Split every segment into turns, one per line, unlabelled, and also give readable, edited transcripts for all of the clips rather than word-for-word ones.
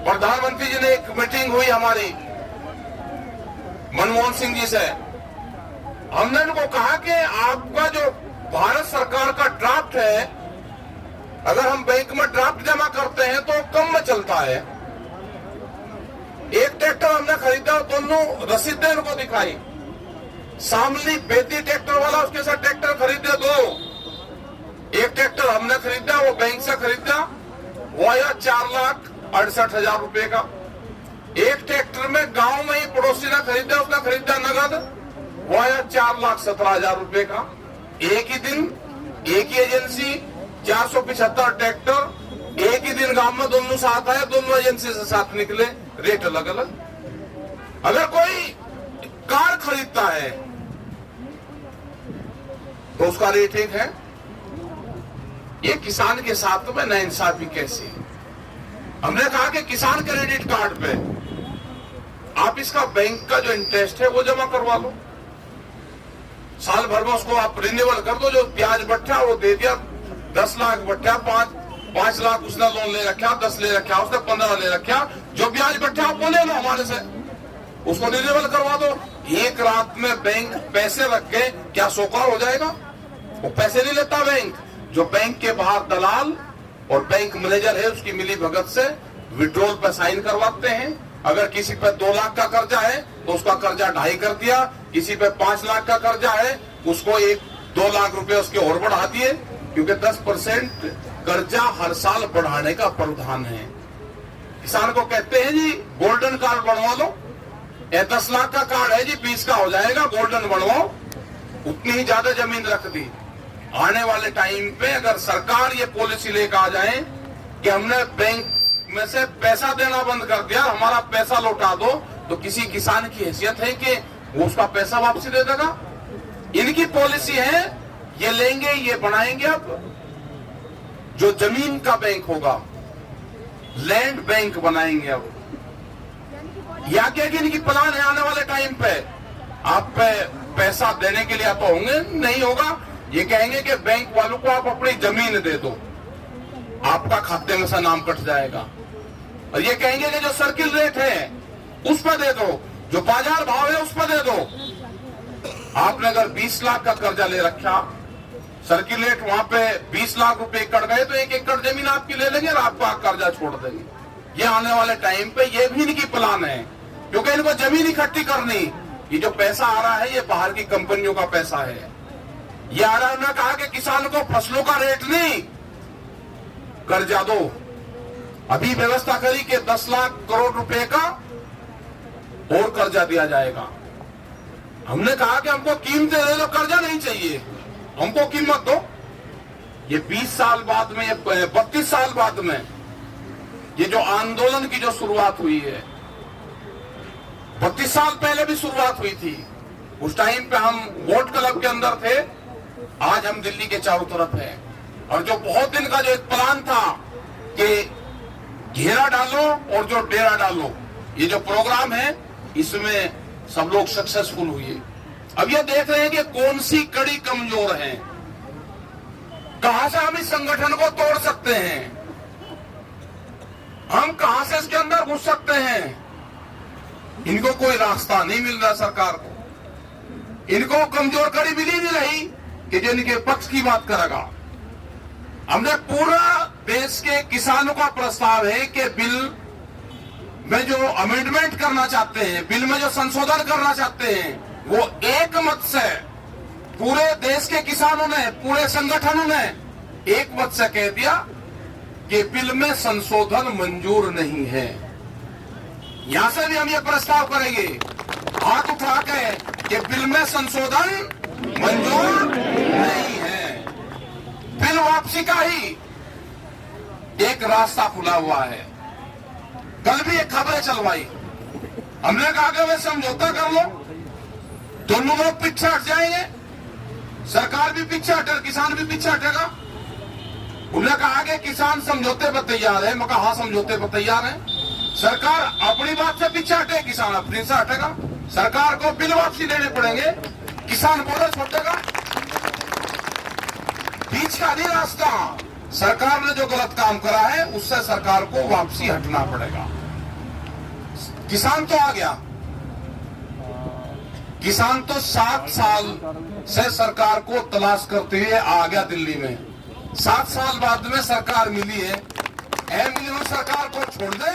प्रधानमंत्री जी ने एक मीटिंग हुई हमारी मनमोहन सिंह जी से। हमने उनको कहा कि आपका जो भारत सरकार का ड्राफ्ट है, अगर हम बैंक में ड्राफ्ट जमा करते हैं तो कम में चलता है। एक ट्रैक्टर हमने खरीदा, दोनों रसीदें उनको दिखाई। शामली बेती ट्रैक्टर वाला, उसके साथ ट्रैक्टर खरीदे दो। एक ट्रैक्टर हमने खरीदा, वो बैंक से खरीदा, वो आया 4,68,000 रुपए का। एक ट्रैक्टर में गांव में ही पड़ोसी ने खरीदा, उसने खरीदा नगद, वो आया 4,17,000 रुपए का। एक ही दिन, एक ही एजेंसी, 475 ट्रैक्टर एक ही दिन गांव में दोनों साथ आए, दोनों एजेंसी से साथ निकले, रेट अलग अलग। अगर कोई कार खरीदता है तो उसका रेट एक है। ये किसान के साथ में नाइंसाफी कैसी है? हमने कहा कि किसान क्रेडिट कार्ड पे आप इसका बैंक का जो इंटरेस्ट है वो जमा करवा लो, साल भर में उसको आप रिन्यूअल कर दो। जो ब्याज बट्टा वो दे दिया, 10 लाख बट्टा, 5 लाख उसने लोन ले रखा, 10 ले रखा, उसने 15 ले रखा, जो ब्याज बट्टा आप वो ले लो हमारे से, उसको रिन्यूअल करवा दो। एक रात में बैंक पैसे रख के क्या सोकार हो जाएगा? वो पैसे नहीं लेता बैंक। जो बैंक के बाहर दलाल और बैंक मैनेजर है, उसकी मिली भगत से विड्रॉल पर साइन करवाते हैं। अगर किसी पे 2 लाख का कर्जा है तो उसका कर्जा 2.5 कर दिया, किसी पे 5 लाख का कर्जा है उसको 1-2 लाख रुपए उसके और बढ़ा दिए, क्योंकि 10% कर्जा हर साल बढ़ाने का प्रावधान है। किसान को कहते हैं जी गोल्डन कार्ड बनवा लो, 10 लाख का कार्ड है जी 20 का हो जाएगा, गोल्डन बनवाओ। उतनी ही ज्यादा जमीन रख दी। आने वाले टाइम पे अगर सरकार ये पॉलिसी लेकर आ जाए कि हमने बैंक में से पैसा देना बंद कर दिया, हमारा पैसा लौटा दो, तो किसी किसान की हैसियत है कि वो उसका पैसा वापसी दे देगा? इनकी पॉलिसी है ये लेंगे, ये बनाएंगे। अब जो जमीन का बैंक होगा, लैंड बैंक बनाएंगे। अब या क्या कि इनकी प्लान है आने वाले टाइम पे आप पे पैसा देने के लिए तो होंगे नहीं होगा। ये कहेंगे कि बैंक वालों को आप अपनी जमीन दे दो, आपका खाते में से नाम कट जाएगा। और ये कहेंगे कि जो सर्किल रेट है उस पर दे दो, जो बाजार भाव है उस पर दे दो। आपने अगर 20 लाख का कर्जा ले रखा, सर्किल रेट वहां पे 20 लाख रुपए कट गए तो 1 एकड़ जमीन आपकी ले लेंगे और आपका कर्जा छोड़ देंगे। ये आने वाले टाइम पे ये भी इनकी प्लान है, क्योंकि इनको जमीन इकट्ठी करनी। ये जो पैसा आ रहा है ये बाहर की कंपनियों का पैसा है। ये आ रहा है, उन्होंने कहा कि किसानों को फसलों का रेट नहीं, कर्जा दो। अभी व्यवस्था करी कि 10 लाख करोड़ रुपए का और कर्जा दिया जाएगा। हमने कहा कि हमको कीमतें दे दो, कर्जा नहीं चाहिए, हमको कीमत दो। ये 20 साल बाद में, ये 32 साल बाद में ये जो आंदोलन की जो शुरुआत हुई है, 32 साल पहले भी शुरुआत हुई थी। उस टाइम पे हम वोट क्लब के अंदर थे, आज हम दिल्ली के चारों तरफ हैं। और जो बहुत दिन का जो एक प्लान था कि घेरा डालो और जो डेरा डालो, ये जो प्रोग्राम है इसमें सब लोग सक्सेसफुल हुए। अब ये देख रहे हैं कि कौन सी कड़ी कमजोर है, कहां से हम इस संगठन को तोड़ सकते हैं, हम कहां से इसके अंदर घुस सकते हैं। इनको कोई रास्ता नहीं मिल रहा सरकार को। इनको कमजोर कड़ी मिली नहीं रही कि जो इनके पक्ष की बात करेगा। हमने पूरा देश के किसानों का प्रस्ताव है कि बिल में जो अमेंडमेंट करना चाहते हैं, बिल में जो संशोधन करना चाहते हैं, वो एक मत से पूरे देश के किसानों ने, पूरे संगठनों ने एक मत से कह दिया कि बिल में संशोधन मंजूर नहीं है। यहां से भी हम ये प्रस्ताव करेंगे हाथ उठा के कि बिल में संशोधन मंजूर नहीं है। बिल वापसी का ही एक रास्ता खुला हुआ है। कल भी एक खबरें चलवाई, हमने कहा कि वे समझौता कर लो, दोनों लोग पीछे हट जाएंगे, सरकार भी पीछे हटे, किसान भी पीछे हटेगा। उन्होंने कहा कि किसान समझौते पर तैयार है। मैं कहा हाँ समझौते पर तैयार है। सरकार अपनी बात से पीछे हटे, किसान अपनी से हटेगा। सरकार को बिल वापसी देने पड़ेंगे, किसान बोले छोड़ेगा। बीच का नहीं रास्ता, सरकार ने जो गलत काम करा है उससे सरकार को वापसी हटना पड़ेगा। किसान तो आ गया, किसान तो 7 साल से सरकार को तलाश करते हुए आ गया दिल्ली में। 7 साल बाद में सरकार मिली है। मिली हुई सरकार को छोड़ दे,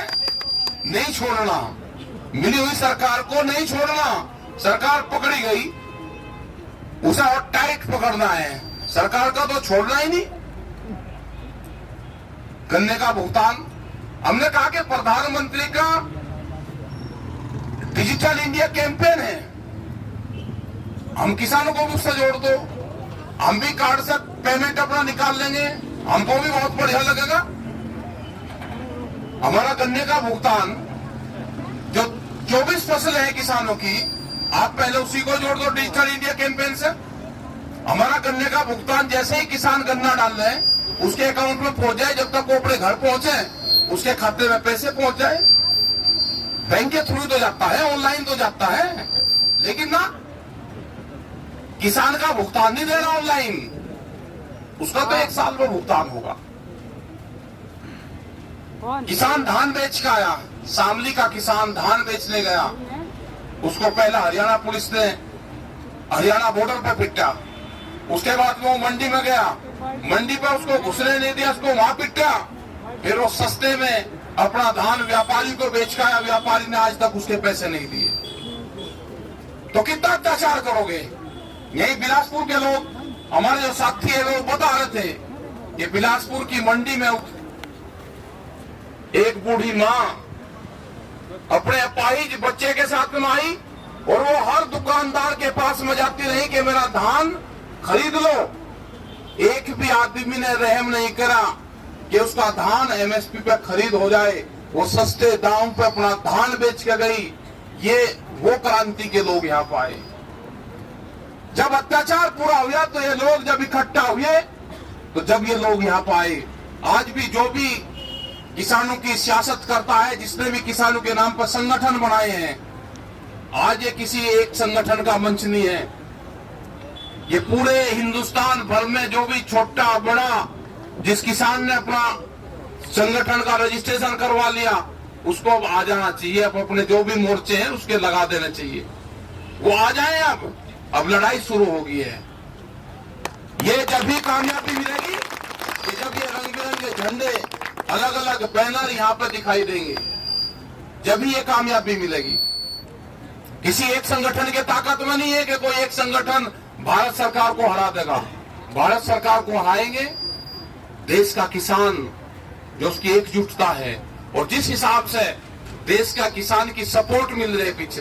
नहीं छोड़ना। मिली हुई सरकार को नहीं छोड़ना। सरकार पकड़ी गई, उसे और टाइट पकड़ना है। सरकार का तो छोड़ना ही नहीं। गन्ने का भुगतान, हमने कहा कि प्रधानमंत्री का डिजिटल इंडिया कैंपेन है, हम किसानों को भी उससे जोड़ दो, हम भी कार्ड से पेमेंट अपना निकाल लेंगे, हमको भी बहुत बढ़िया लगेगा। हमारा गन्ने का भुगतान जो 24 फसलें हैं किसानों की, आप पहले उसी को जोड़ दो डिजिटल इंडिया कैंपेन से। हमारा गन्ने का भुगतान जैसे ही किसान गन्ना डाल रहे हैं उसके अकाउंट में पहुंच जाए, जब तक वो अपने घर पहुंचे उसके खाते में पैसे पहुंच जाए। बैंक के थ्रू तो जाता है, ऑनलाइन तो जाता है, लेकिन ना किसान का भुगतान नहीं दे रहा ऑनलाइन। उसका तो 1 साल में भुगतान होगा। किसान धान बेच के आया, शामली का किसान धान बेचने गया, उसको पहला हरियाणा पुलिस ने हरियाणा बॉर्डर पर पिटा। उसके बाद वो मंडी में गया, मंडी पर उसको घुसने नहीं दिया, उसको वहां पिटा। फिर वो सस्ते में अपना धान व्यापारी को बेच के आया, व्यापारी ने आज तक उसके पैसे नहीं दिए। तो कितना अत्याचार करोगे। यही बिलासपुर के लोग, हमारे जो साथी है, वो बता रहे थे कि बिलासपुर की मंडी में एक बूढ़ी माँ अपने अपाहिज बच्चे के साथ में आई और वो हर दुकानदार के पास में जाती रही कि मेरा धान खरीद लो। एक भी आदमी ने रहम नहीं करा कि उसका धान एमएसपी पे खरीद हो जाए। वो सस्ते दाम पे अपना धान बेच के गई। ये वो क्रांति के लोग यहाँ पर आए। जब अत्याचार पूरा हुआ तो ये लोग जब इकट्ठा हुए, तो जब ये लोग यहाँ पर आए, आज भी जो भी किसानों की सियासत करता है, जिसने भी किसानों के नाम पर संगठन बनाए हैं, आज ये किसी एक संगठन का मंच नहीं है। ये पूरे हिंदुस्तान भर में जो भी छोटा बड़ा जिस किसान ने अपना संगठन का रजिस्ट्रेशन करवा लिया, उसको अब आ जाना चाहिए। अब अपने जो भी मोर्चे हैं उसके लगा देने चाहिए, वो आ जाए। अब लड़ाई शुरू हो गई है। ये जब भी कामयाबी मिलेगी कि जब ये रंग बिरंगे झंडे, अलग अलग बैनर यहाँ पर दिखाई देंगे, जब ही ये कामयाबी मिलेगी। किसी एक संगठन के ताकत में नहीं है कि कोई एक संगठन भारत सरकार को हरा देगा। भारत सरकार को हराएंगे देश का किसान, जो उसकी एकजुटता है और जिस हिसाब से देश का किसान की सपोर्ट मिल रही है पीछे से।